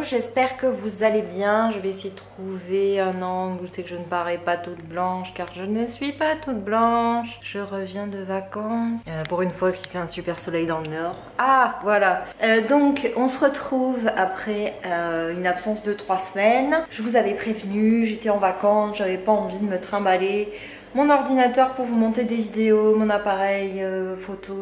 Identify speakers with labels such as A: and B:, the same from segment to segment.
A: j'espère que vous allez bien. Je vais essayer de trouver un angle où c'est que je ne parais pas toute blanche, car je ne suis pas toute blanche. Je reviens de vacances, pour une fois qu'il fait un super soleil dans le nord. Ah, voilà. Donc, on se retrouve après une absence de 3 semaines. Je vous avais prévenu, j'étais en vacances, j'avais pas envie de me trimballer mon ordinateur pour vous monter des vidéos, mon appareil photo,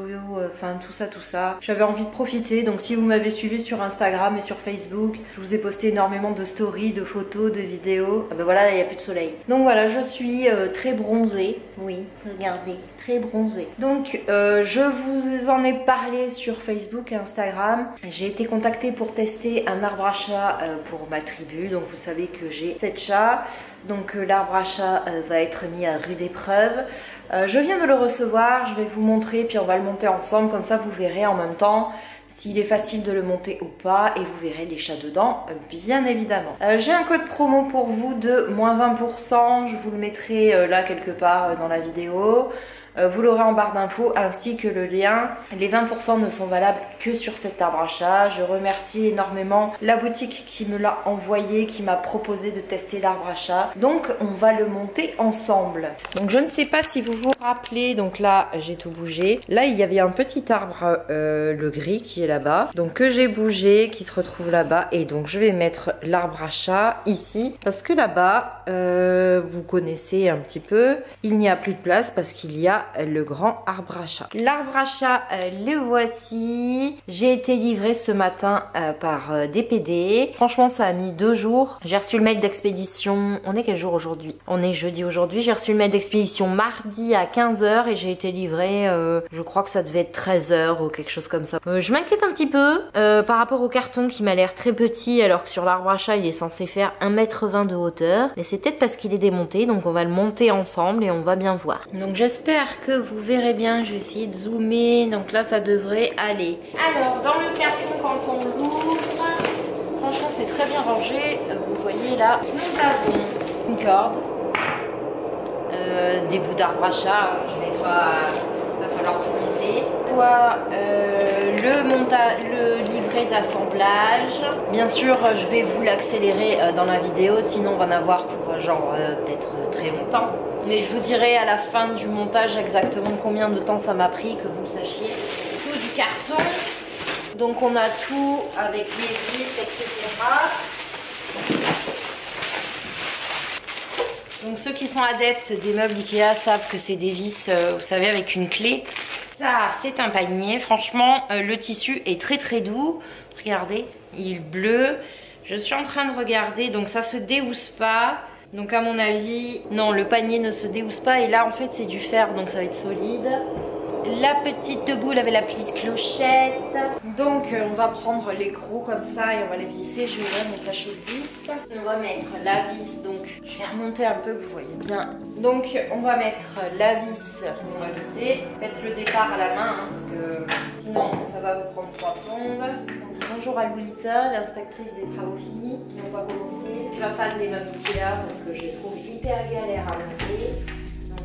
A: enfin tout ça. J'avais envie de profiter, donc si vous m'avez suivi sur Instagram et sur Facebook, je vous ai posté énormément de stories, de photos, de vidéos. Ah ben voilà, là il n'y a plus de soleil. Donc voilà, je suis très bronzée. Oui, regardez, très bronzée. Donc je vous en ai parlé sur Facebook et Instagram. J'ai été contactée pour tester un arbre à chat pour ma tribu. Donc vous savez que j'ai 7 chats. Donc l'arbre à chat va être mis à rude épreuve. Je viens de le recevoir, je vais vous montrer, puis on va le monter ensemble, comme ça vous verrez en même temps s'il est facile de le monter ou pas, et vous verrez les chats dedans, bien évidemment. J'ai un code promo pour vous de moins 20%, je vous le mettrai là quelque part dans la vidéo. Vous l'aurez en barre d'infos ainsi que le lien. Les 20% ne sont valables que sur cet arbre à chat. Je remercie énormément la boutique qui me l'a envoyé, qui m'a proposé de tester l'arbre à chat. Donc on va le monter ensemble. Donc je ne sais pas si vous vous rappelez, donc là j'ai tout bougé. Là il y avait un petit arbre, le gris qui est là-bas. Donc que j'ai bougé, qui se retrouve là-bas. Et donc je vais mettre l'arbre à chat ici. Parce que là-bas, vous connaissez un petit peu, il n'y a plus de place parce qu'il y a le grand arbre à chat. L'arbre à chat, le voici. J'ai été livré ce matin par DPD. Franchement, ça a mis 2 jours. J'ai reçu le mail d'expédition. On est quel jour aujourd'hui? On est jeudi aujourd'hui. J'ai reçu le mail d'expédition mardi à 15 h et j'ai été livré, je crois que ça devait être 13 h ou quelque chose comme ça. Je m'inquiète un petit peu par rapport au carton qui m'a l'air très petit, alors que sur l'arbre à chat, il est censé faire 1,20 m de hauteur. Mais c'est peut-être parce qu'il est démonté, donc on va le monter ensemble et on va bien voir. Donc j'espère que vous verrez bien, je vais essayer de zoomer, donc là ça devrait aller. Alors dans le carton, quand on l'ouvre, franchement c'est très bien rangé, vous voyez là, nous avons une corde, des bouts d'arbre à chat, va falloir tout monter, le livret d'assemblage. Bien sûr je vais vous l'accélérer dans la vidéo, sinon on va en avoir pour genre peut-être très longtemps. Mais je vous dirai à la fin du montage exactement combien de temps ça m'a pris, que vous le sachiez. Tout du carton. Donc on a tout avec les vis, etc. Donc ceux qui sont adeptes des meubles Ikea savent que c'est des vis, vous savez, avec une clé. Ça, c'est un panier. Franchement, le tissu est très très doux. Regardez, il est bleu. Je suis en train de regarder, donc ça se déhousse pas. Donc à mon avis, non, le panier ne se déhousse pas. Et là en fait c'est du fer, donc ça va être solide. La petite boule avec la petite clochette. Donc on va prendre les gros comme ça et on va les visser. Je vais ouvrir mon sachet de vis. On va mettre la vis, donc je vais remonter un peu que vous voyez bien. Donc on va mettre la vis, on va visser. Faites le départ à la main, hein, parce que sinon ça va vous prendre 3 plombes. On dit bonjour à Lolita, l'inspectrice des travaux finis. Et on va commencer. Je suis pas fan des meubles Ikea parce que je les trouve hyper galère à monter.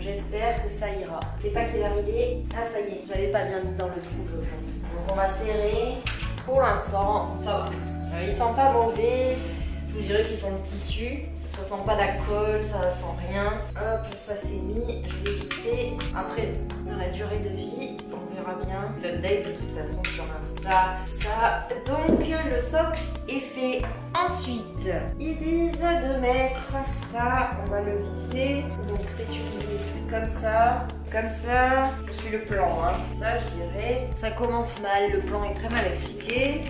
A: J'espère que ça ira. C'est pas quelle heure il est. Ah ça y est, j'avais pas bien mis dans le trou je pense. Donc on va serrer. Pour l'instant, ça va. Ils sentent pas mauvais. Je vous dirais qu'ils sont le tissu. Ça sent pas la colle, ça sent rien. Hop, ça c'est mis. Je vais visser. Après, dans la durée de vie, on verra bien. Vous update de toute façon sur Insta. Ça. Donc le socle est fait. Ensuite, ils disent de mettre ça. On va le visser. Donc c'est une vis comme ça. Comme ça. Je suis le plan. Hein. Ça, je dirais. Ça commence mal. Le plan est très mal expliqué.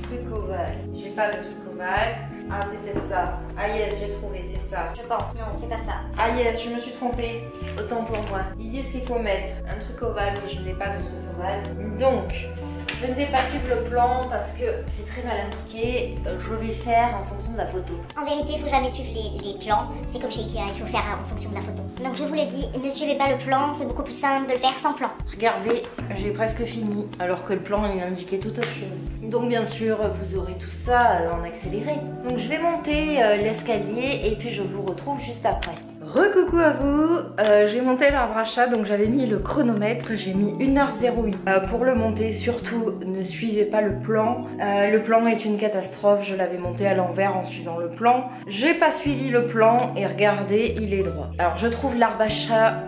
A: Truc ovale. J'ai pas de truc ovale. Ah, c'est peut-être ça. Ah yes, j'ai trouvé, c'est ça.
B: Je pense, non, c'est pas ça.
A: Ah yes, je me suis trompée. Autant pour moi. Ils disent qu'il faut mettre un truc ovale, mais je n'ai pas de truc ovale. Donc, je ne vais pas suivre le plan parce que c'est très mal indiqué. Je vais faire en fonction de la photo.
B: En vérité, il faut jamais suivre les plans. C'est comme chez Ikea, il faut faire en fonction de la photo. Donc je vous l'ai dit, ne suivez pas le plan. C'est beaucoup plus simple de le faire sans plan.
A: Regardez, j'ai presque fini. Alors que le plan, il indiquait tout autre chose. Donc bien sûr, vous aurez tout ça en accéléré. Donc je vais monter l'escalier et puis je vous retrouve juste après. Recoucou à vous, j'ai monté l'arbre à chat, donc j'avais mis le chronomètre, j'ai mis 1h08 pour le monter. Surtout ne suivez pas le plan est une catastrophe, je l'avais monté à l'envers en suivant le plan. J'ai pas suivi le plan et regardez, il est droit. Alors je trouve l'arbre à chat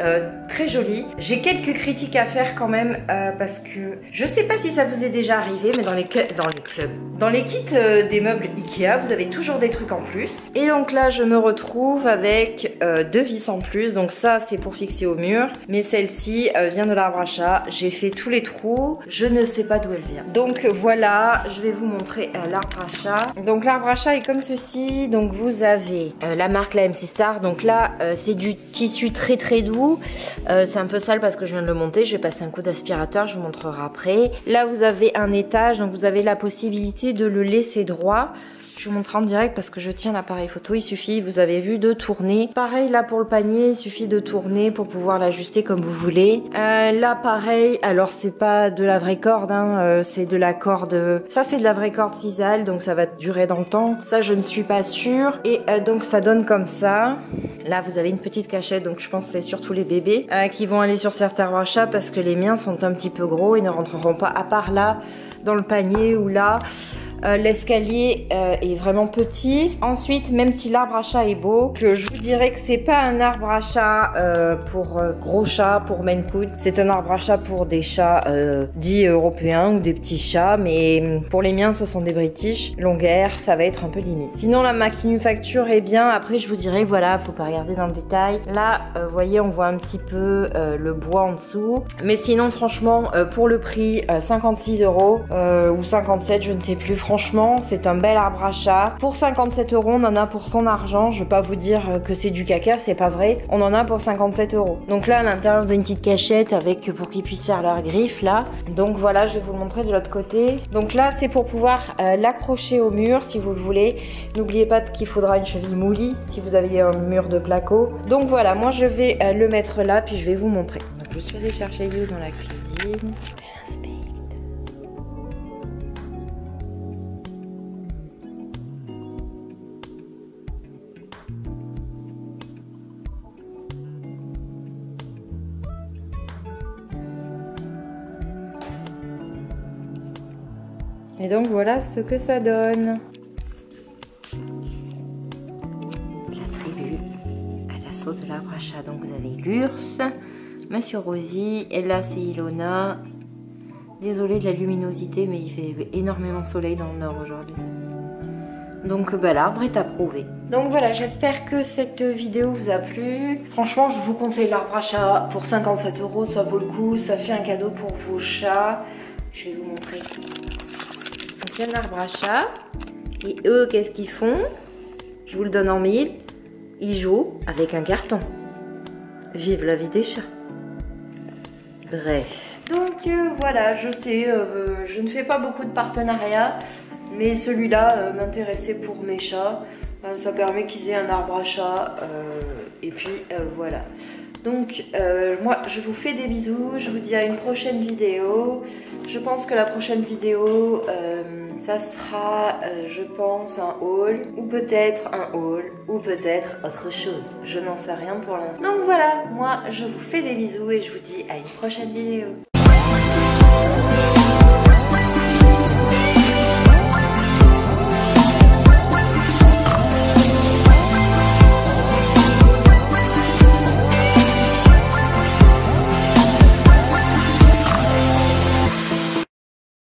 A: très joli. J'ai quelques critiques à faire quand même parce que je sais pas si ça vous est déjà arrivé, mais dans les kits des meubles Ikea, vous avez toujours des trucs en plus. Et donc là je me retrouve avec 2 vis en plus, donc ça c'est pour fixer au mur, mais celle-ci vient de l'arbre à chat. J'ai fait tous les trous, je ne sais pas d'où elle vient. Donc voilà, je vais vous montrer l'arbre à chat. Donc l'arbre à chat est comme ceci. Donc vous avez la marque la MC Star. Donc là c'est du tissu très très doux. C'est un peu sale parce que je viens de le monter. Je vais passer un coup d'aspirateur, je vous montrerai après. Là vous avez un étage, donc vous avez la possibilité de le laisser droit. Je vous montre en direct parce que je tiens l'appareil photo. Il suffit, vous avez vu, de tourner. Pareil là pour le panier, il suffit de tourner pour pouvoir l'ajuster comme vous voulez. Là pareil, alors c'est pas de la vraie corde, hein, c'est de la corde... Ça c'est de la vraie corde sisal, donc ça va durer dans le temps. Ça je ne suis pas sûre. Et donc ça donne comme ça. Là vous avez une petite cachette, donc je pense que c'est surtout les bébés qui vont aller sur certains arbres à chat parce que les miens sont un petit peu gros et ne rentreront pas, à part là dans le panier ou là. L'escalier est vraiment petit. Ensuite, même si l'arbre à chat est beau, que je vous dirais que c'est pas un arbre à chat pour gros chats, pour Maine Coon. C'est un arbre à chat pour des chats dits européens ou des petits chats, mais pour les miens, ce sont des British. Longueur, ça va être un peu limite. Sinon, la manufacture est bien. Après, je vous dirais, voilà, faut pas regarder dans le détail. Là, vous voyez, on voit un petit peu le bois en dessous. Mais sinon, franchement, pour le prix, 56 € ou 57, je ne sais plus. Franchement, c'est un bel arbre à chat. Pour 57 €, on en a pour son argent. Je vais pas vous dire que c'est du caca, c'est pas vrai. On en a pour 57 €. Donc là, à l'intérieur, vous avez une petite cachette avec pour qu'ils puissent faire leurs griffes là. Donc voilà, je vais vous le montrer de l'autre côté. Donc là, c'est pour pouvoir l'accrocher au mur si vous le voulez. N'oubliez pas qu'il faudra une cheville moulie si vous aviez un mur de placo. Donc voilà, moi je vais le mettre là, puis je vais vous montrer. Donc je suis allée chercher You dans la cuisine. Et donc voilà ce que ça donne. La tribu à l'assaut de l'arbre à chat. Donc vous avez l'Urs, Monsieur Rosie, et là c'est Ilona. Désolée de la luminosité, mais il fait énormément soleil dans le nord aujourd'hui. Donc bah, l'arbre est approuvé. Donc voilà, j'espère que cette vidéo vous a plu. Franchement, je vous conseille l'arbre à chat pour 57 €, ça vaut le coup. Ça fait un cadeau pour vos chats. Je vais vous montrer. Donc il y a un arbre à chat. Et eux, qu'est-ce qu'ils font? Je vous le donne en mille. Ils jouent avec un carton. Vive la vie des chats. Bref. Donc voilà, je sais, je ne fais pas beaucoup de partenariats. Mais celui-là m'intéressait pour mes chats. Ça permet qu'ils aient un arbre à chat. Et puis voilà. Donc moi je vous fais des bisous. Je vous dis à une prochaine vidéo. Je pense que la prochaine vidéo ça sera je pense un haul. Ou peut-être un haul. Ou peut-être autre chose. Je n'en sais rien pour l'instant. Donc voilà, moi je vous fais des bisous. Et je vous dis à une prochaine vidéo.